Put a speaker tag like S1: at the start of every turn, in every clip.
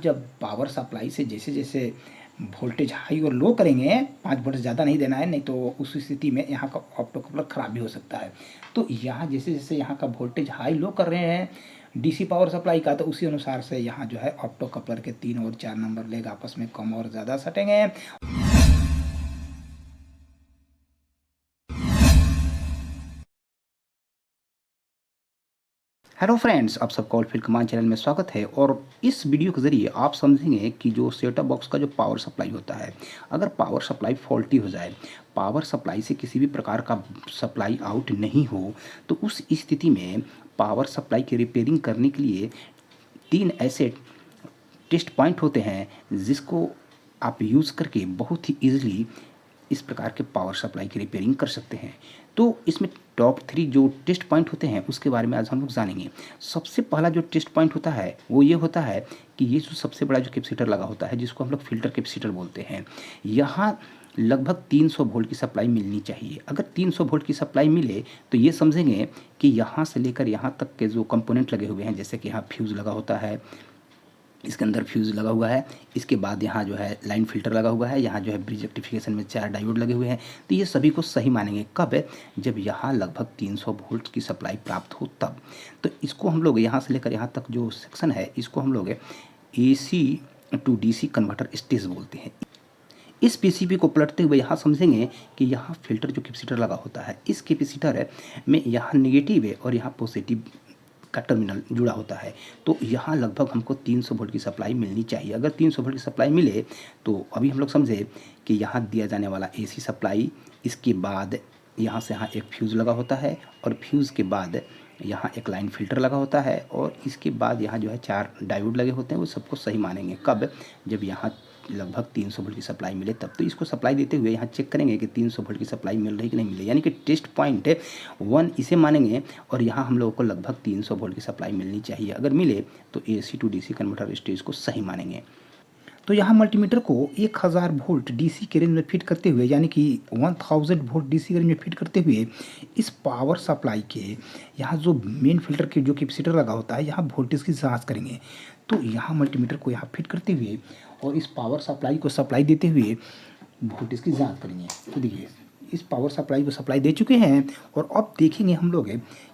S1: जब power supply से जैसे जैसे वोल्टेज हाई और लो करेंगे, 5 वोल्ट ज़्यादा नहीं देना है, नहीं तो उस स्थिति में यहाँ का ऑप्टो कपलर ख़राब भी हो सकता है। तो यहाँ जैसे जैसे यहाँ का वोल्टेज हाई लो कर रहे हैं डीसी पावर सप्लाई का, तो उसी अनुसार से यहाँ जो है ऑप्टो कपलर के 3 और 4 नंबर लेग आपस में कम और ज़्यादा सटेंगे। हेलो फ्रेंड्स, आप सबका ऑल फील्ड कमांड चैनल में स्वागत है। और इस वीडियो के ज़रिए आप समझेंगे कि जो सेटअप बॉक्स का जो पावर सप्लाई होता है, अगर पावर सप्लाई फॉल्टी हो जाए, पावर सप्लाई से किसी भी प्रकार का सप्लाई आउट नहीं हो, तो उस स्थिति में पावर सप्लाई की रिपेयरिंग करने के लिए 3 ऐसे टेस्ट पॉइंट होते हैं जिसको आप यूज़ करके बहुत ही ईजिली इस प्रकार के पावर सप्लाई की रिपेयरिंग कर सकते हैं। तो इसमें टॉप 3 जो टेस्ट पॉइंट होते हैं उसके बारे में आज हम लोग जानेंगे। सबसे पहला जो टेस्ट पॉइंट होता है वो ये होता है कि ये जो सबसे बड़ा जो कैपेसिटर लगा होता है, जिसको हम लोग फ़िल्टर कैपेसिटर बोलते हैं, यहाँ लगभग 300 वोल्ट की सप्लाई मिलनी चाहिए। अगर 300 वोल्ट की सप्लाई मिले तो ये समझेंगे कि यहाँ से लेकर यहाँ तक के जो कंपोनेंट लगे हुए हैं, जैसे कि यहाँ फ्यूज़ लगा होता है, इसके अंदर फ्यूज़ लगा हुआ है, इसके बाद यहाँ जो है लाइन फ़िल्टर लगा हुआ है, यहाँ जो है ब्रिज रेक्टिफिकेशन में 4 डायोड लगे हुए हैं। तो ये सभी को सही मानेंगे कब? जब यहाँ लगभग 300 वोल्ट की सप्लाई प्राप्त हो तब। तो इसको हम लोग यहाँ से लेकर यहाँ तक जो सेक्शन है, इसको हम लोग AC to DC converter stage बोलते हैं। इस पीसीबी को पलटते हुए यहाँ समझेंगे कि यहाँ फ़िल्टर जो कैपेसिटर लगा होता है, इस कैपेसिटर में यहाँ नेगेटिव है और यहाँ पॉजिटिव का टर्मिनल जुड़ा होता है। तो यहाँ लगभग हमको 300 वोल्ट की सप्लाई मिलनी चाहिए। अगर 300 वोल्ट की सप्लाई मिले तो अभी हम लोग समझे कि यहाँ दिया जाने वाला AC सप्लाई, इसके बाद यहाँ से यहाँ एक फ्यूज़ लगा होता है और फ्यूज़ के बाद यहाँ एक लाइन फ़िल्टर लगा होता है और इसके बाद यहाँ जो है 4 डायोड लगे होते हैं। वो सबको सही मानेंगे कब? जब यहाँ लगभग 300 वोल्ट की सप्लाई मिले तब। तो इसको सप्लाई देते हुए यहाँ चेक करेंगे कि 300 वोल्ट की सप्लाई मिल रही कि नहीं मिल रही, यानी कि टेस्ट पॉइंट 1 इसे मानेंगे और यहाँ हम लोगों को लगभग 300 वोल्ट की सप्लाई मिलनी चाहिए। अगर मिले तो AC to DC converter stage को सही मानेंगे। तो यहाँ मल्टीमीटर को 1000 वोल्ट DC के रेंज में फिट करते हुए, यानी कि 1000 वोल्ट DC के रेंज में फिट करते हुए इस पावर सप्लाई के यहाँ जो मेन फिल्टर के जो कैपेसिटर लगा होता है, यहाँ वोल्टेज की जांच करेंगे। तो यहाँ मल्टीमीटर को यहाँ फिट करते हुए और इस पावर सप्लाई को सप्लाई देते हुए वोल्टेज की जांच करेंगे। तो देखिए, इस पावर सप्लाई को सप्लाई दे चुके हैं और अब देखेंगे हम लोग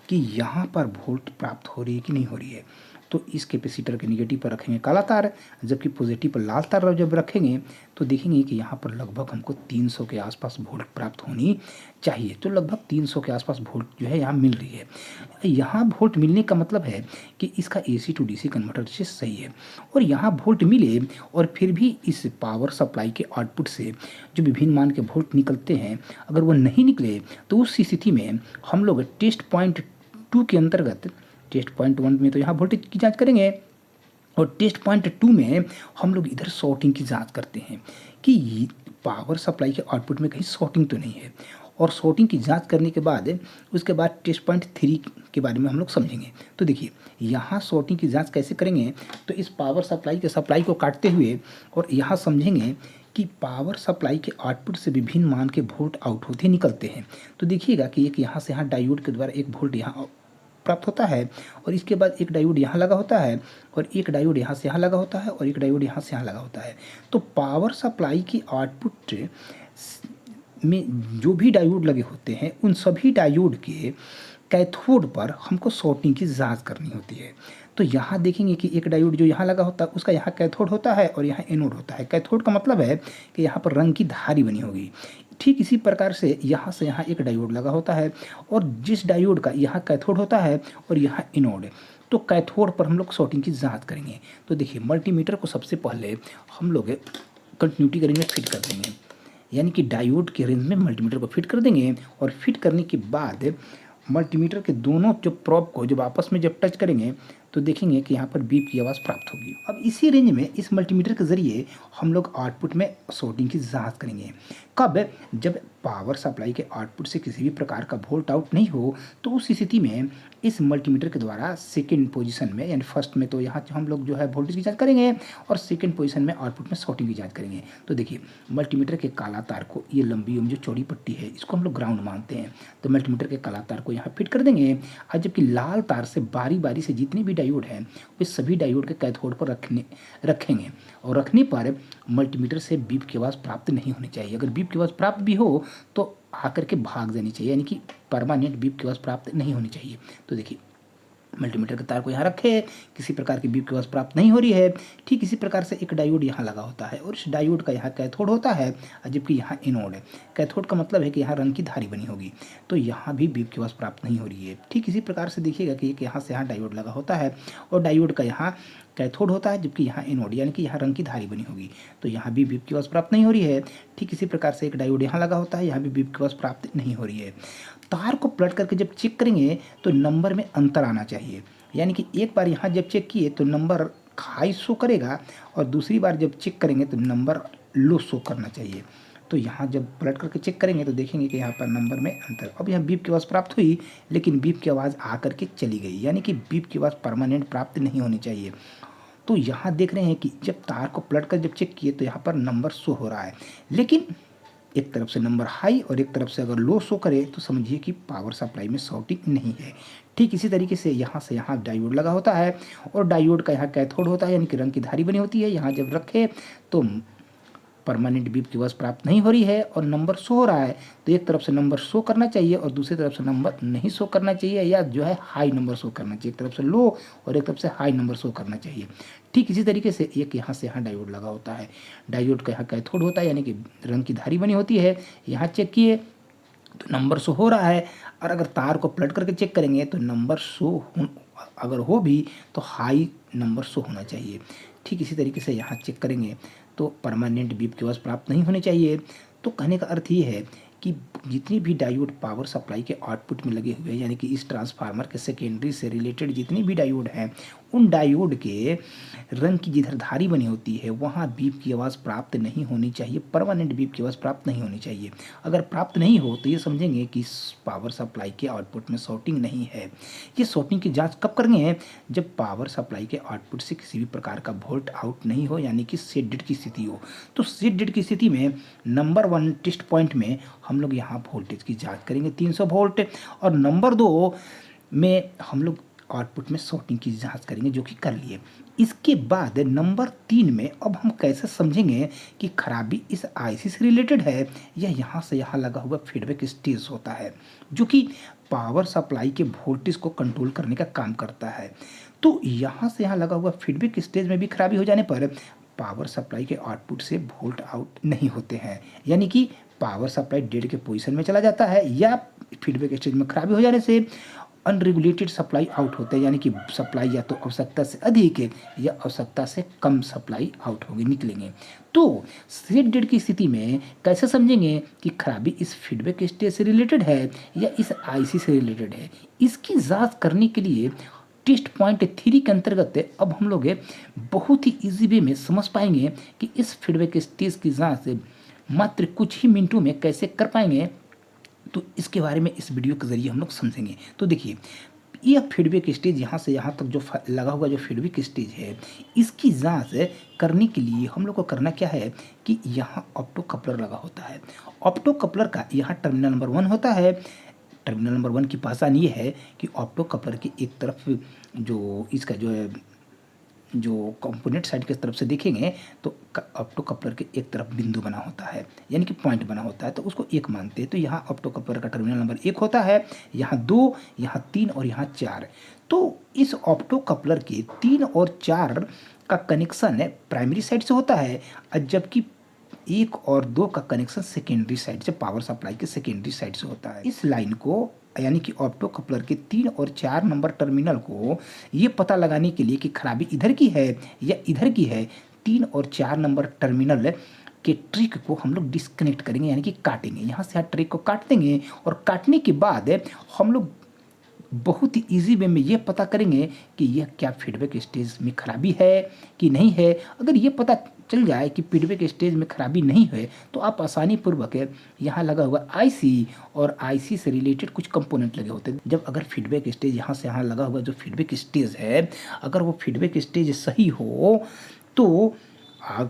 S1: कि यहाँ पर वोल्ट प्राप्त हो रही है कि नहीं हो रही है। तो इस कैपेसिटर के निगेटिव पर रखेंगे काला तार, जबकि पॉजिटिव पर लाल तार जब रखेंगे तो देखेंगे कि यहाँ पर लगभग हमको 300 के आसपास वोल्ट प्राप्त होनी चाहिए। तो लगभग 300 के आसपास वोल्ट जो है यहाँ मिल रही है। यहाँ वोल्ट मिलने का मतलब है कि इसका AC टू DC कन्वर्टर से सही है। और यहाँ वोल्ट मिले और फिर भी इस पावर सप्लाई के आउटपुट से जो विभिन्न मान के वोल्ट निकलते हैं, अगर वो नहीं निकले तो उस स्थिति में हम लोग टेस्ट पॉइंट 2 के अंतर्गत, टेस्ट पॉइंट 1 में तो यहाँ वोल्टेज की जांच करेंगे और टेस्ट पॉइंट 2 में हम लोग इधर शॉर्टिंग की जांच करते हैं कि पावर सप्लाई के आउटपुट में कहीं शॉर्टिंग तो नहीं है। और शॉर्टिंग की जांच करने के बाद उसके बाद टेस्ट पॉइंट 3 के बारे में हम लोग समझेंगे। तो देखिए, यहाँ शॉर्टिंग की जांच कैसे करेंगे, तो इस पावर सप्लाई के सप्लाई को काटते हुए और यहाँ समझेंगे कि पावर सप्लाई के आउटपुट से विभिन्न मान के वोल्ट आउट होते निकलते हैं। तो देखिएगा कि एक यहाँ से यहाँ डायोड के द्वारा एक वोल्ट यहाँ प्राप्त होता है और इसके बाद एक डायोड यहाँ लगा होता है और एक डायोड यहाँ से यहाँ लगा होता है और एक डायोड यहाँ से यहाँ लगा होता है। तो पावर सप्लाई की आउटपुट में जो भी डायोड लगे होते हैं, उन सभी डायोड के कैथोड पर हमको शॉर्टिंग की जांच करनी होती है। तो यहाँ देखेंगे कि एक डायोड जो यहाँ लगा होता है उसका यहाँ कैथोड होता है और यहाँ एनोड होता है। कैथोड का मतलब है कि यहाँ पर रंग की धारी बनी होगी। ठीक इसी प्रकार से यहाँ एक डायोड लगा होता है और जिस डायोड का यहाँ कैथोड होता है और यहाँ एनोड, तो कैथोड पर हम लोग शॉर्टिंग की जांच करेंगे। तो देखिए, मल्टीमीटर को सबसे पहले हम लोग कंटिन्यूटी के रेंज में फिट कर देंगे, यानी कि डायोड के रेंज में मल्टीमीटर को फिट कर देंगे और फिट करने के बाद मल्टीमीटर के दोनों जो प्रोब को जब आपस में जब टच करेंगे तो देखेंगे कि यहाँ पर बीप की आवाज़ प्राप्त होगी। अब इसी रेंज में इस मल्टीमीटर के ज़रिए हम लोग आउटपुट में शॉर्टिंग की जांच करेंगे। कब? जब पावर सप्लाई के आउटपुट से किसी भी प्रकार का वोल्ट आउट नहीं हो, तो उस स्थिति में इस मल्टीमीटर के द्वारा सेकेंड पोजीशन में, यानी फर्स्ट में तो यहाँ हम लोग जो है वोल्टेज की जांच करेंगे और सेकेंड पोजीशन में आउटपुट में शॉर्टिंग की जांच करेंगे। तो देखिए, मल्टीमीटर के काला तार को, ये लंबी जो चौड़ी पट्टी है, इसको हम लोग ग्राउंड मानते हैं। तो मल्टीमीटर के काला तार को यहाँ फिट कर देंगे और जबकि लाल तार से बारी बारी से जितनी भी डायोड हैं वे सभी डायोड के कैथोड पर रखेंगे और रखने पर मल्टीमीटर से बीप की आवाज़ प्राप्त नहीं होनी चाहिए। अगर बीप की आवाज़ प्राप्त भी हो तो आकर के भाग जानी चाहिए, यानी कि परमानेंट बीप की आवाज़ प्राप्त नहीं होनी चाहिए। तो देखिए मल्टीमीटर के तार को यहाँ रखे, किसी प्रकार की बीप की आवाज़ प्राप्त नहीं हो रही है। ठीक इसी प्रकार से एक डायोड यहाँ लगा होता है और इस डायोड का यहाँ कैथोड होता है जबकि यहाँ एनोड है। कैथोड का मतलब है कि यहाँ रंग की धारी बनी होगी, तो यहाँ भी बीप की आवाज़ प्राप्त नहीं हो रही है। ठीक इसी प्रकार से देखिएगा कि एक यहाँ से यहाँ डायोड लगा होता है और डायोड का यहाँ कैथोड होता है जबकि यहाँ एनोड यानी कि यहाँ रंग की धारी बनी होगी, तो यहाँ भी बीप की आवाज़ प्राप्त नहीं हो रही है। ठीक इसी प्रकार से एक डायोड यहाँ लगा होता है, यहाँ भी बीप की आवाज़ प्राप्त नहीं हो रही है। तार को पलट करके जब चेक करेंगे तो नंबर में अंतर आना चाहिए, यानी कि एक बार यहाँ जब चेक किए तो नंबर हाई शो करेगा और दूसरी बार जब चेक करेंगे तो नंबर लो शो करना चाहिए। तो यहाँ जब पलट करके चेक करेंगे तो देखेंगे कि यहाँ पर नंबर में अंतर। अब यहाँ बीप की आवाज़ प्राप्त हुई लेकिन बीप की आवाज़ आकर के चली गई, यानी कि बीप की आवाज़ परमानेंट प्राप्त नहीं होनी चाहिए। तो यहाँ देख रहे हैं कि जब तार को पलट कर जब चेक किए तो यहाँ पर नंबर शो हो रहा है, लेकिन एक तरफ से नंबर हाई और एक तरफ से अगर लो शो करे तो समझिए कि पावर सप्लाई में शॉर्टिंग नहीं है। ठीक इसी तरीके से यहाँ डायोड लगा होता है और डायोड का यहाँ कैथोड होता है, यानी कि रंग की धारी बनी होती है। यहाँ जब रखे तो परमानेंट बीप की आवाज़ प्राप्त नहीं हो रही है और नंबर शो हो रहा है, तो एक तरफ से नंबर शो करना चाहिए और दूसरी तरफ से नंबर नहीं शो करना चाहिए, या जो है हाई नंबर शो करना चाहिए। एक तरफ से लो और एक तरफ से हाई नंबर शो करना चाहिए। ठीक इसी तरीके से एक यहाँ से यहाँ डायोड लगा होता है, डायोड का यहाँ कैथोड होता है यानी कि रंग की धारी बनी होती है। यहाँ चेक किए तो नंबर शो हो रहा है और अगर तार को पलट करके चेक करेंगे तो नंबर शो अगर हो भी तो हाई नंबर शो होना चाहिए। ठीक इसी तरीके से यहाँ चेक करेंगे तो परमानेंट बीप की आवाज़ प्राप्त नहीं होनी चाहिए। तो कहने का अर्थ ये है कि जितनी भी डायोड पावर सप्लाई के आउटपुट में लगे हुए हैं, यानी कि इस ट्रांसफार्मर के सेकेंडरी से रिलेटेड जितनी भी डायोड हैं, उन डायोड के रंग की जिधर धारी बनी होती है वहाँ बीप की आवाज़ प्राप्त नहीं होनी चाहिए, परमानेंट बीप की आवाज़ प्राप्त नहीं होनी चाहिए। अगर प्राप्त नहीं हो तो ये समझेंगे कि पावर सप्लाई के आउटपुट में शॉर्टिंग नहीं है। ये शॉर्टिंग की जाँच कब करेंगे? जब पावर सप्लाई के आउटपुट से किसी भी प्रकार का वोल्ट आउट नहीं हो, यानी कि सेट डेड की स्थिति हो। तो सेट डेड की स्थिति में नंबर 1 टेस्ट पॉइंट में हम लोग यहाँ वोल्टेज की जांच करेंगे 300 वोल्ट, और नंबर 2 में हम लोग आउटपुट में शॉर्टिंग की जांच करेंगे, जो कि कर लिए। इसके बाद नंबर 3 में अब हम कैसे समझेंगे कि खराबी इस आईसी से रिलेटेड है या यहाँ से यहाँ लगा हुआ फीडबैक स्टेज होता है, जो कि पावर सप्लाई के वोल्टेज को कंट्रोल करने का काम करता है। तो यहाँ से यहाँ लगा हुआ फीडबैक स्टेज में भी खराबी हो जाने पर पावर सप्लाई के आउटपुट से वोल्ट आउट नहीं होते हैं, यानी कि पावर सप्लाई डेड के पोजीशन में चला जाता है, या फीडबैक स्टेज में खराबी हो जाने से अनरेगुलेटेड सप्लाई आउट होते हैं, यानी कि सप्लाई या तो आवश्यकता से अधिक या आवश्यकता से कम सप्लाई आउट होगी, निकलेंगे। तो सेट डेड की स्थिति में कैसे समझेंगे कि खराबी इस फीडबैक स्टेज से रिलेटेड है या इस आईसी से रिलेटेड है? इसकी जांच करने के लिए टेस्ट पॉइंट 3 के अंतर्गत अब हम लोग बहुत ही इजी वे में समझ पाएंगे कि इस फीडबैक स्टेज की जांच मात्र कुछ ही मिनटों में कैसे कर पाएंगे। तो इसके बारे में इस वीडियो के जरिए हम लोग समझेंगे। तो देखिए, यह फीडबैक स्टेज यहाँ से यहाँ तक जो लगा हुआ जो फीडबैक स्टेज है, इसकी जांच करने के लिए हम लोग को करना क्या है कि यहाँ ऑप्टो कपलर लगा होता है। ऑप्टो कपलर का यहाँ टर्मिनल नंबर 1 होता है। टर्मिनल नंबर 1 की पहचान ये है कि ऑप्टो कपलर की एक तरफ जो इसका जो कंपोनेंट साइड की तरफ से देखेंगे तो ऑप्टो कपलर के एक तरफ बिंदु बना होता है, यानी कि पॉइंट बना होता है, तो उसको 1 मानते हैं। तो यहाँ ऑप्टो कपलर का टर्मिनल नंबर 1 होता है, यहाँ 2, यहाँ 3 और यहाँ 4। तो इस ऑप्टो कपलर के 3 और 4 का कनेक्शन प्राइमरी साइड से होता है, जबकि 1 और 2 का कनेक्शन सेकेंडरी साइड से, पावर सप्लाई के सेकेंडरी साइड से होता है। इस लाइन को यानी कि ऑप्टो कपलर के 3 और 4 नंबर टर्मिनल को ये पता लगाने के लिए कि खराबी इधर की है या इधर की है, 3 और 4 नंबर टर्मिनल के ट्रिक को हम लोग डिस्कनेक्ट करेंगे, यानी कि काटेंगे। यहाँ से यहाँ ट्रिक को काट देंगे और काटने के बाद हम लोग बहुत ही ईजी वे में ये पता करेंगे कि यह क्या फीडबैक स्टेज में खराबी है कि नहीं है। अगर ये पता चल जाए कि फीडबैक स्टेज में खराबी नहीं है तो आप आसानी पूर्वक यहाँ लगा हुआ आईसी और आईसी से रिलेटेड कुछ कंपोनेंट लगे होते हैं। जब अगर फीडबैक स्टेज यहाँ से यहाँ लगा हुआ जो फीडबैक स्टेज है, अगर वो फीडबैक स्टेज सही हो तो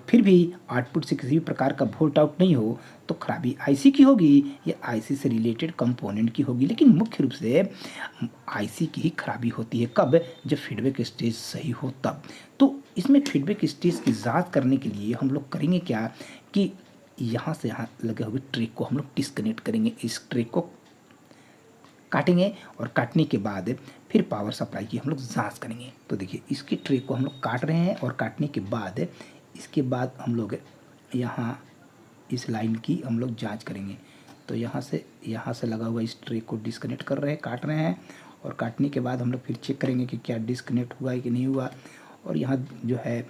S1: फिर भी आउटपुट से किसी भी प्रकार का वोल्ट आउट नहीं हो तो खराबी आईसी की होगी या आईसी से रिलेटेड कंपोनेंट की होगी। लेकिन मुख्य रूप से आईसी की ही खराबी होती है। कब? जब फीडबैक स्टेज सही हो तब। तो इसमें फीडबैक स्टेज की जांच करने के लिए हम लोग करेंगे क्या कि यहाँ से यहाँ लगे हुए ट्रैक को हम लोग डिस्कनेक्ट करेंगे। इस ट्रैक को काटेंगे और काटने के बाद फिर पावर सप्लाई की हम लोग जांच करेंगे। तो देखिए इसकी ट्रे को हम लोग काट रहे हैं और काटने के बाद इसके बाद हम लोग यहाँ इस लाइन की हम लोग जांच करेंगे। तो यहाँ से लगा हुआ इस ट्रे को डिस्कनेक्ट कर रहे हैं, काट रहे हैं और काटने के बाद हम लोग फिर चेक करेंगे कि क्या डिस्कनेक्ट हुआ है कि नहीं हुआ। और यहाँ जो है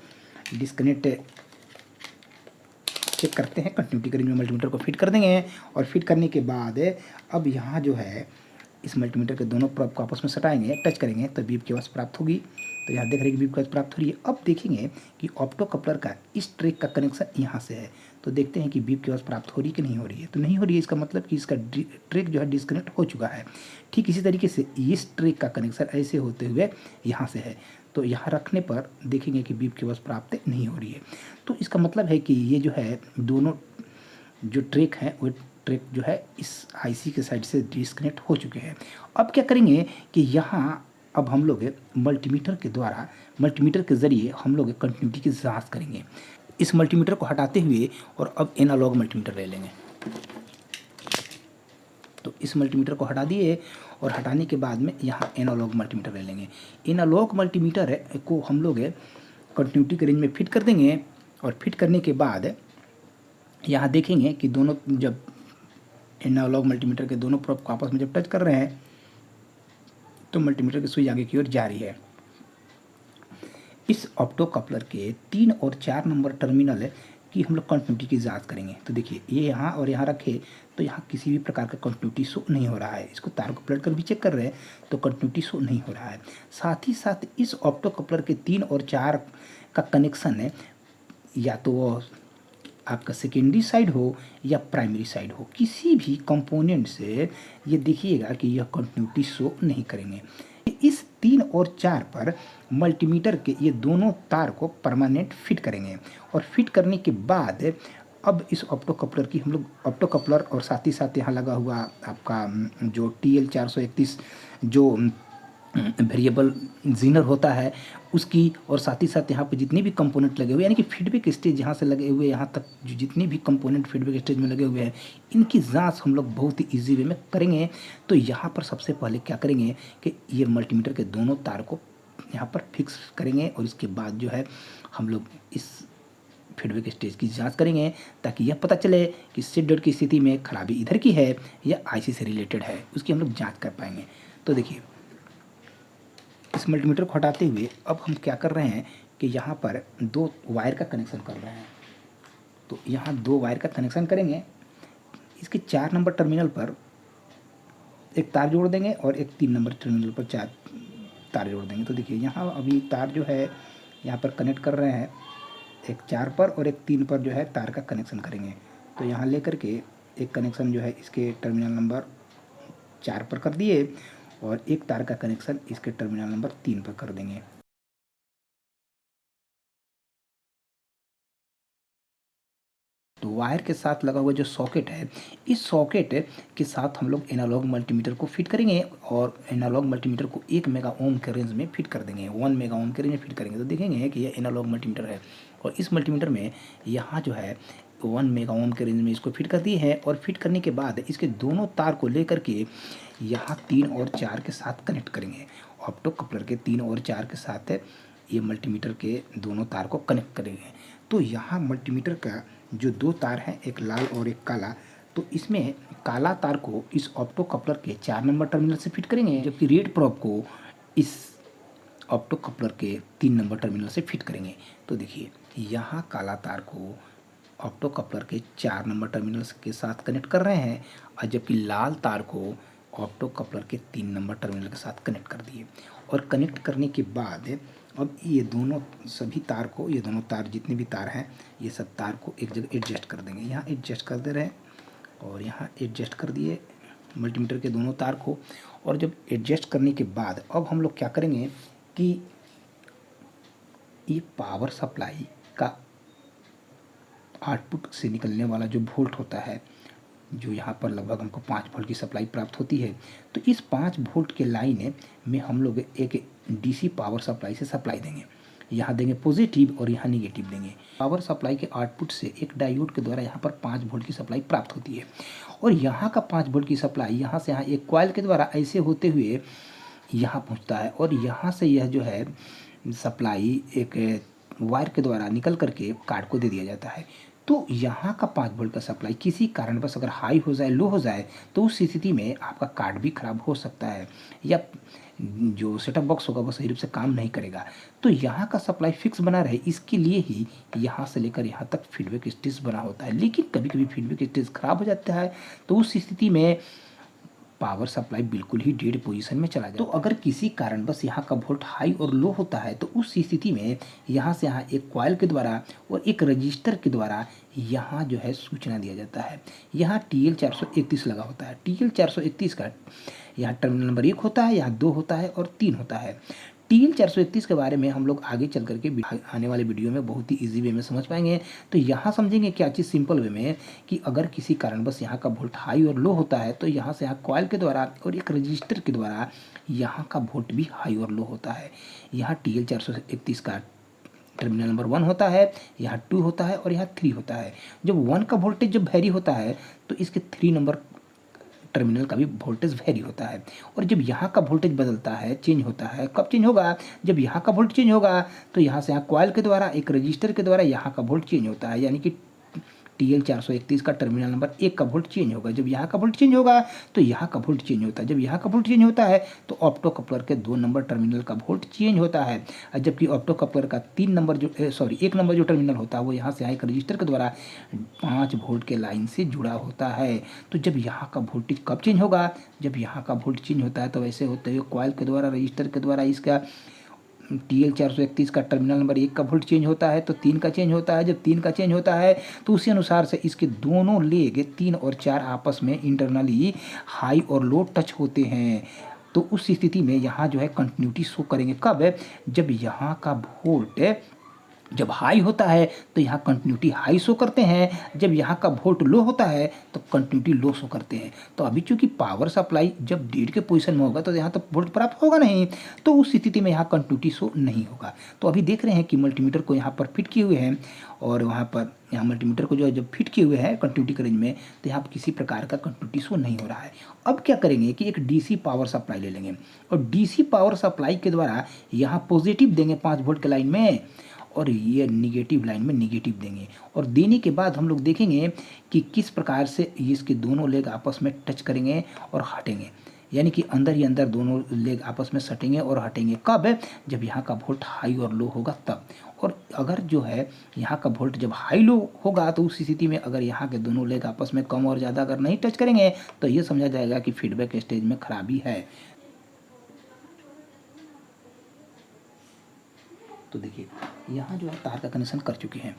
S1: डिस्कनेक्ट चेक करते हैं, कंटिन्यूटी के रेंज में मल्टीमीटर को फिट कर देंगे। और फिट करने के बाद अब यहाँ जो है इस मल्टीमीटर के दोनों प्रोब को आपस में सटाएंगे, टच करेंगे तो बीप की आवाज़ प्राप्त होगी। तो यहाँ देख रहे हैं कि बीप की आवाज़ प्राप्त हो रही है। अब देखेंगे कि ऑप्टो कपलर का इस ट्रैक का कनेक्शन यहाँ से है। तो देखते हैं कि बीप की आवाज़ प्राप्त हो रही है कि नहीं हो रही है। तो नहीं हो रही है, इसका मतलब कि इसका ट्रैक जो है डिस्कनेक्ट हो चुका है। ठीक इसी तरीके से इस ट्रैक का कनेक्शन ऐसे होते हुए यहाँ से है। तो यहाँ रखने पर देखेंगे कि बीप की आवाज़ प्राप्त नहीं हो रही है। तो इसका मतलब है कि ये जो है दोनों जो ट्रैक हैं वो ट्रैक जो है इस आईसी के साइड से डिस्कनेक्ट हो चुके हैं। अब क्या करेंगे कि यहाँ अब हम लोग मल्टीमीटर के द्वारा मल्टीमीटर के ज़रिए हम लोग कंटिन्यूटी की जांच करेंगे। इस मल्टीमीटर को हटाते हुए और अब एनालॉग मल्टीमीटर ले लेंगे। तो इस मल्टीमीटर को हटा दिए और हटाने के बाद में यहाँ एनालॉग मल्टीमीटर ले लेंगे। एनालॉग मल्टीमीटर को हम लोग कंटिन्यूटी के रेंज में फिट कर देंगे। और फिट करने के बाद यहाँ देखेंगे कि दोनों जब एनालॉग मल्टीमीटर के दोनों प्रोब को आपस में जब टच कर रहे हैं तो मल्टीमीटर की सुई आगे की ओर जा रही है। इस ऑप्टो कपलर के 3 और 4 नंबर टर्मिनल की हम लोग कंटिन्यूटी की जांच करेंगे। तो देखिए ये यहाँ और यहाँ रखे तो यहाँ किसी भी प्रकार का कंटिन्यूटी शो नहीं हो रहा है। इसको तार को पलट कर भी चेक कर रहे हैं तो कंटिन्यूटी शो नहीं हो रहा है। साथ ही साथ इस ऑप्टो कपलर के 3 और 4 का कनेक्शन है या तो वो आपका सेकेंडरी साइड हो या प्राइमरी साइड हो, किसी भी कंपोनेंट से ये देखिएगा कि यह कंटिन्यूटी शो नहीं करेंगे। इस 3 और 4 पर मल्टीमीटर के ये दोनों तार को परमानेंट फिट करेंगे। और फिट करने के बाद अब इस ऑप्टो कपलर की हम लोग ऑप्टो कपलर और साथ ही साथ यहाँ लगा हुआ आपका जो TL431 जो वेरिएबल जीनर होता है उसकी, और साथ ही साथ यहाँ पे जितने भी कंपोनेंट लगे हुए यानी कि फीडबैक स्टेज यहाँ से लगे हुए यहाँ तक जो जितने भी कंपोनेंट फीडबैक स्टेज में लगे हुए हैं इनकी जांच हम लोग बहुत ही ईजी वे में करेंगे। तो यहाँ पर सबसे पहले क्या करेंगे कि ये मल्टीमीटर के दोनों तार को यहाँ पर फिक्स करेंगे और इसके बाद जो है हम लोग इस फीडबैक स्टेज की जांच करेंगे ताकि यह पता चले कि सीट डॉट की स्थिति में खराबी इधर की है या आईसी से रिलेटेड है, उसकी हम लोग जाँच कर पाएंगे। तो देखिए इस मल्टीमीटर को हटाते हुए अब हम क्या कर रहे हैं कि यहाँ पर 2 वायर का कनेक्शन कर रहे हैं। तो यहाँ 2 वायर का कनेक्शन करेंगे। इसके 4 नंबर टर्मिनल पर एक तार जोड़ देंगे और एक 3 नंबर टर्मिनल पर 4 तार जोड़ देंगे। तो देखिए यहाँ अभी तार जो है यहाँ पर कनेक्ट कर रहे हैं, एक 4 पर और एक 3 पर जो है तार का कनेक्शन करेंगे। तो यहाँ लेकर के एक कनेक्शन जो है इसके टर्मिनल नंबर 4 पर कर दिए और एक तार का कनेक्शन इसके टर्मिनल नंबर 3 पर कर देंगे। तो वायर के साथ लगा हुआ जो सॉकेट है इस सॉकेट के साथ हम लोग एनालॉग मल्टीमीटर को फिट करेंगे और एनालॉग मल्टीमीटर को 1 मेगा ओम के रेंज में फिट कर देंगे, 1 मेगा ओम के रेंज में फिट करेंगे। तो देखेंगे कि ये एनालॉग मल्टीमीटर है और इस मल्टीमीटर में यहाँ जो है 1 मेगा ओम के रेंज में इसको फिट कर दिए है। और फिट करने के बाद इसके दोनों तार को लेकर के यहाँ 3 और 4 के साथ कनेक्ट करेंगे। ऑप्टो कपलर के 3 और 4 के साथ ये मल्टीमीटर के दोनों तार को कनेक्ट करेंगे। तो यहाँ मल्टीमीटर का जो 2 तार हैं, एक लाल और एक काला, तो इसमें काला तार को इस ऑप्टो कपलर के 4 नंबर टर्मिनल से फिट करेंगे जबकि रेड प्रोब को इस ऑप्टो कपलर के 3 नंबर टर्मिनल से फिट करेंगे। तो देखिए यहाँ काला तार को ऑप्टो कपलर के 4 नंबर टर्मिनल के साथ कनेक्ट कर रहे हैं और जबकि लाल तार को ऑप्टो कपलर के 3 नंबर टर्मिनल के साथ कनेक्ट कर दिए। और कनेक्ट करने के बाद अब ये दोनों सभी तार को, ये दोनों तार जितने भी तार हैं ये सब तार को एक जगह एडजस्ट कर देंगे। यहाँ एडजस्ट कर दे रहे हैं और यहाँ एडजस्ट कर दिए मल्टीमीटर के दोनों तार को। और जब एडजस्ट करने के बाद अब हम लोग क्या करेंगे कि ये पावर सप्लाई का आउटपुट से निकलने वाला जो वोल्ट होता है, जो यहाँ पर लगभग हमको 5 वोल्ट की सप्लाई प्राप्त होती है, तो इस 5 वोल्ट के लाइन में हम लोग एक डीसी पावर सप्लाई से सप्लाई देंगे। यहाँ देंगे पॉजिटिव और यहाँ निगेटिव देंगे। पावर सप्लाई के आउटपुट से एक डायोड के द्वारा यहाँ पर 5 वोल्ट की सप्लाई प्राप्त होती है और यहाँ का 5 वोल्ट की सप्लाई यहाँ से यहाँ एक कॉइल के द्वारा ऐसे होते हुए यहाँ पहुँचता है और यहाँ से यह जो है सप्लाई एक वायर के द्वारा निकल करके कार्ड को दे दिया जाता है। तो यहाँ का 5 वोल्ट का सप्लाई किसी कारणवश अगर हाई हो जाए, लो हो जाए, तो उस स्थिति में आपका कार्ड भी खराब हो सकता है या जो सेटअप बॉक्स होगा वो सही रूप से काम नहीं करेगा। तो यहाँ का सप्लाई फिक्स बना रहे, इसके लिए ही यहाँ से लेकर यहाँ तक फीडबैक स्टेज बना होता है। लेकिन कभी कभी फीडबैक स्टेज खराब हो जाता है, तो उस स्थिति में पावर सप्लाई बिल्कुल ही डेड पोजीशन में चला जाए। तो अगर किसी कारणवश यहाँ का वोल्ट हाई और लो होता है, तो उस स्थिति में यहाँ से यहाँ एक कॉइल के द्वारा और एक रजिस्टर के द्वारा यहाँ जो है सूचना दिया जाता है। यहाँ TL431 लगा होता है। TL431 का यहाँ टर्मिनल नंबर 1 होता है, यहाँ 2 होता है और 3 होता है। TL431 के बारे में हम लोग आगे चल करके आने वाले वीडियो में बहुत ही इजी वे में समझ पाएंगे। तो यहाँ समझेंगे क्या चीज़ सिंपल वे में कि अगर किसी कारणवश यहाँ का वोल्ट हाई और लो होता है, तो यहाँ से यहाँ कॉइल के द्वारा और एक रजिस्टर के द्वारा यहाँ का वोल्ट भी हाई और लो होता है। यहाँ TL431 का टर्मिनल नंबर 1 होता है, यहाँ 2 होता है और यहाँ 3 होता है। जब 1 का वोल्टेज जब वेरी होता है, तो इसके 3 नंबर टर्मिनल का भी वोल्टेज वेरी होता है। और जब यहाँ का वोल्टेज बदलता है, चेंज होता है, कब चेंज होगा? जब यहाँ का वोल्ट चेंज होगा, तो यहाँ से यहाँ कॉइल के द्वारा एक रजिस्टर के द्वारा यहाँ का वोल्ट चेंज होता है, यानी कि TL431 का टर्मिनल नंबर 1 का वोल्ट चेंज होगा। जब यहाँ का वोल्ट चेंज होगा, तो यहाँ का वोल्ट चेंज होता है। जब यहाँ का वोल्ट चेंज होता है, तो ऑप्टो कपलर के 2 नंबर टर्मिनल का वोल्ट चेंज होता है। जबकि ऑप्टो कपलर का 1 नंबर जो टर्मिनल होता है, वो यहाँ से यहाँ एक रजिस्टर के द्वारा 5 वोल्ट के लाइन से जुड़ा होता है। तो जब यहाँ का वोल्टेज कब चेंज होगा? जब यहाँ का वोल्ट चेंज होता है, तो वैसे होते हुए कॉइल के द्वारा, रजिस्टर के द्वारा इसका TL431 का टर्मिनल नंबर 1 का वोल्ट चेंज होता है, तो 3 का चेंज होता है। जब 3 का चेंज होता है, तो उसी अनुसार से इसके दोनों लेग 3 और 4 आपस में इंटरनली हाई और लो टच होते हैं। तो उस स्थिति में यहाँ जो है कंटिन्यूटी शो करेंगे। कब? जब यहाँ का वोल्ट जब हाई होता है, तो यहाँ कंटिन्यूटी हाई शो करते हैं। जब यहाँ का वोल्ट लो होता है, तो कंटिन्यूटी लो शो करते हैं। तो अभी चूंकि पावर सप्लाई जब डेड के पोजीशन में होगा, तो यहाँ तक वोल्ट प्राप्त होगा नहीं, तो उस स्थिति में यहाँ कंटिन्यूटी शो नहीं होगा। तो अभी देख रहे हैं कि मल्टीमीटर को यहाँ पर फिट किए हुए हैं और वहाँ पर यहाँ मल्टीमीटर को जो है जब फिट किए हुए हैं कंटिन्यूटी के रेंज में, तो यहाँ पर किसी प्रकार का कंटिन्यूटी शो नहीं हो रहा है। अब क्या करेंगे कि एक डीसी पावर सप्लाई ले लेंगे और डीसी पावर सप्लाई के द्वारा यहाँ पॉजिटिव देंगे 5 वोल्ट के लाइन में और ये निगेटिव लाइन में निगेटिव देंगे। और देने के बाद हम लोग देखेंगे कि किस प्रकार से इसके दोनों लेग आपस में टच करेंगे और हटेंगे, यानी कि अंदर ही अंदर दोनों लेग आपस में सटेंगे और हटेंगे। कब? जब यहाँ का वोल्ट हाई और लो होगा तब। और अगर जो है यहाँ का वोल्ट जब हाई लो होगा, तो उस स्थिति में अगर यहाँ के दोनों लेग आपस में कम और ज़्यादा अगर नहीं टच करेंगे, तो ये समझा जाएगा कि फीडबैक स्टेज में खराबी है। तो देखिए यहाँ जो है तार का कनेक्शन कर चुके हैं,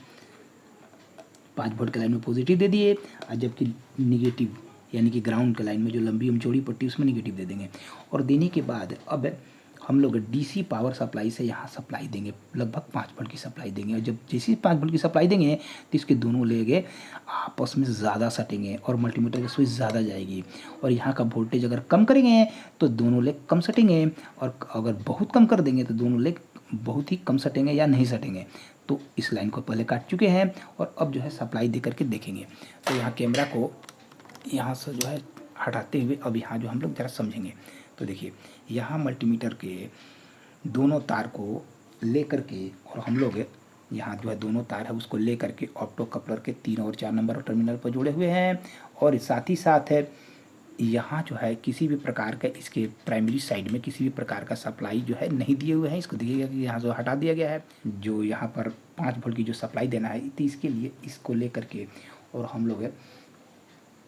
S1: 5 वोल्ट के लाइन में पॉजिटिव दे दिए और जबकि निगेटिव यानी कि ग्राउंड के लाइन में जो लंबी चौड़ी पट्टी उसमें निगेटिव दे देंगे। और देने के बाद अब हम लोग डीसी पावर सप्लाई से यहाँ सप्लाई देंगे, लगभग 5 वोल्ट की सप्लाई देंगे। और जब जैसे 5 वोल्ट की सप्लाई देंगे, तो इसके दोनों लेग आपस में ज़्यादा सटेंगे और मल्टीमीटर की स्विच ज़्यादा जाएगी। और यहाँ का वोल्टेज अगर कम करेंगे, तो दोनों लेग कम सटेंगे, और अगर बहुत कम कर देंगे, तो दोनों लेग बहुत ही कम सटेंगे या नहीं सटेंगे। तो इस लाइन को पहले काट चुके हैं और अब जो है सप्लाई दे करके देखेंगे। तो यहाँ कैमरा को यहाँ से जो है हटाते हुए अब यहाँ जो हम लोग ज़रा समझेंगे। तो देखिए यहाँ मल्टीमीटर के दोनों तार को ले करके और हम लोग यहाँ जो है दोनों तार है उसको ले करके ऑप्टो कपलर के 3 और 4 नंबर टर्मिनल पर जुड़े हुए हैं। और साथ ही साथ है यहाँ जो है किसी भी प्रकार का इसके प्राइमरी साइड में किसी भी प्रकार का सप्लाई जो है नहीं दिए हुए हैं। इसको देखिएगा कि यहाँ जो हटा दिया गया है, जो यहाँ पर 5 वोल्ट की जो सप्लाई देना है, तो इसके लिए इसको ले करके और हम लोग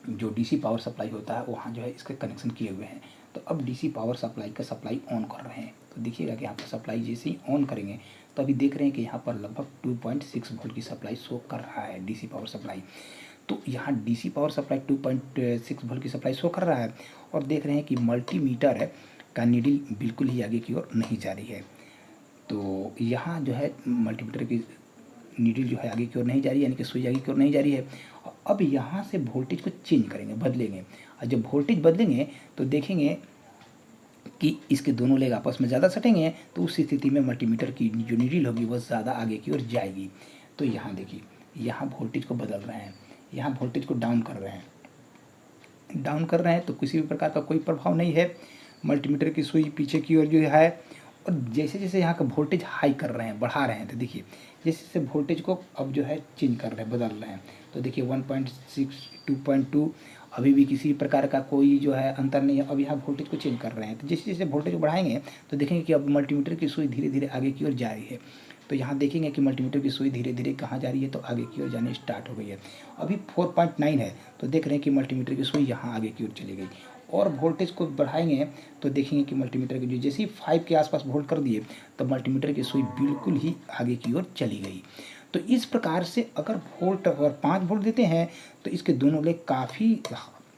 S1: जो डीसी पावर सप्लाई होता है वहाँ जो है इसके कनेक्शन किए हुए हैं। तो अब डीसी पावर सप्लाई का सप्लाई ऑन कर रहे हैं। तो देखिएगा कि यहाँ पर सप्लाई जैसे ही ऑन करेंगे, तो अभी देख रहे हैं कि यहाँ पर लगभग 2.6 वोल्ट की सप्लाई शो कर रहा है डीसी पावर सप्लाई। तो यहाँ डीसी पावर सप्लाई 2.6 वोल्ट की सप्लाई शो कर रहा है। और देख रहे हैं कि मल्टीमीटर है का नीडल बिल्कुल ही आगे की ओर नहीं जा रही है। तो यहाँ जो है मल्टीमीटर की नीडल जो है आगे की ओर नहीं जा रही है, यानी कि सुई आगे की ओर नहीं जा रही है। अब यहाँ से वोल्टेज को चेंज करेंगे, बदलेंगे, और जब वोल्टेज बदलेंगे तो देखेंगे कि इसके दोनों लेग आपस में ज़्यादा सटेंगे, तो उस स्थिति में मल्टीमीटर की जो नीडल होगी वह ज़्यादा आगे की ओर जाएगी। तो यहाँ देखिए, यहाँ वोल्टेज को बदल रहे हैं, यहाँ वोल्टेज को डाउन कर रहे हैं, डाउन कर रहे हैं, तो किसी भी प्रकार का कोई प्रभाव नहीं है। मल्टीमीटर की सुई पीछे की ओर जो है, और जैसे जैसे यहाँ का वोल्टेज हाई कर रहे हैं, बढ़ा रहे हैं, तो देखिए जैसे जैसे वोल्टेज को अब जो है चेंज कर रहे हैं, बदल रहे हैं, तो देखिए 1.6, 2.2, अभी भी किसी प्रकार का कोई जो है अंतर नहीं है। अब यहाँ वोल्टेज को चेंज कर रहे हैं, तो जैसे जैसे वोल्टेज को बढ़ाएंगे तो देखेंगे कि अब मल्टीमीटर की सुई धीरे धीरे आगे की ओर जा रही है। तो यहाँ देखेंगे कि मल्टीमीटर की सुई धीरे धीरे कहाँ जा रही है, तो आगे की ओर जाने स्टार्ट हो गई है। अभी 4.9 है, तो देख रहे हैं कि मल्टीमीटर की सुई यहाँ आगे की ओर चली गई। और वोल्टेज को बढ़ाएंगे तो देखेंगे कि मल्टीमीटर की जो जैसे ही 5 के आसपास वोल्ट कर दिए, तो मल्टीमीटर की सुई बिल्कुल ही आगे की ओर चली गई। तो इस प्रकार से अगर वोल्ट और 5 वोल्ट देते हैं तो इसके दोनों लेग काफ़ी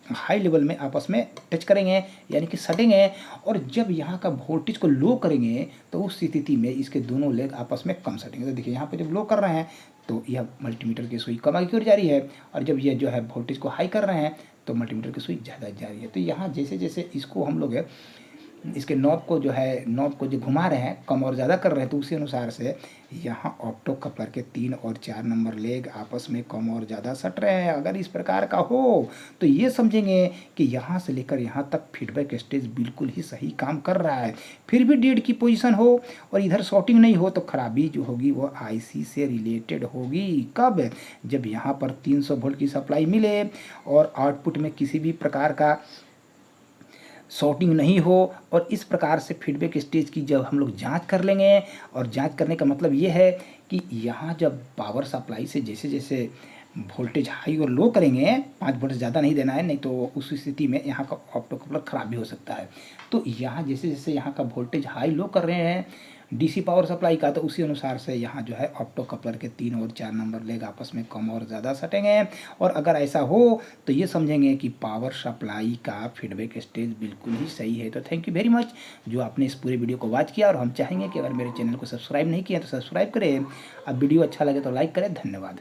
S1: हाई लेवल में आपस में टच करेंगे, यानी कि सटेंगे। और जब यहाँ का वोल्टेज को लो करेंगे तो उस स्थिति में इसके दोनों लेग आपस में कम सटेंगे। तो देखिए यहाँ पे जब लो कर रहे हैं तो यह मल्टीमीटर की सुई कम आगे की ओर जा रही है, और जब यह जो है वोल्टेज को हाई कर रहे हैं तो मल्टीमीटर की सुई ज़्यादा जा रही है। तो यहाँ जैसे जैसे इसको हम लोग इसके नॉब को जो है, नॉब को जो घुमा रहे हैं, कम और ज़्यादा कर रहे हैं, तो उसी अनुसार से यहाँ ऑप्टो कपलर के 3 और 4 नंबर लेग आपस में कम और ज़्यादा सट रहे हैं। अगर इस प्रकार का हो तो ये समझेंगे कि यहाँ से लेकर यहाँ तक फीडबैक स्टेज बिल्कुल ही सही काम कर रहा है। फिर भी डेड की पोजीशन हो और इधर शॉर्टिंग नहीं हो, तो खराबी जो होगी वो आईसी से रिलेटेड होगी। कब? जब यहाँ पर 300 वोल्ट की सप्लाई मिले और आउटपुट में किसी भी प्रकार का शॉर्टिंग नहीं हो, और इस प्रकार से फीडबैक स्टेज की जब हम लोग जांच कर लेंगे, और जांच करने का मतलब ये है कि यहाँ जब पावर सप्लाई से जैसे जैसे वोल्टेज हाई और लो करेंगे, 5 वोल्ट ज़्यादा नहीं देना है, नहीं तो उस स्थिति में यहाँ का ऑप्टो कपलर खराब भी हो सकता है। तो यहाँ जैसे जैसे यहाँ का वोल्टेज हाई लो कर रहे हैं डीसी पावर सप्लाई का, तो उसी अनुसार से यहाँ जो है ऑप्टो कपलर के 3 और 4 नंबर लेग आपस में कम और ज़्यादा सटेंगे। और अगर ऐसा हो तो ये समझेंगे कि पावर सप्लाई का फीडबैक स्टेज बिल्कुल ही सही है। तो थैंक यू वेरी मच जो आपने इस पूरे वीडियो को वॉच किया, और हम चाहेंगे कि अगर मेरे चैनल को सब्सक्राइब नहीं किया तो सब्सक्राइब करें। अब वीडियो अच्छा लगे तो लाइक करें। धन्यवाद।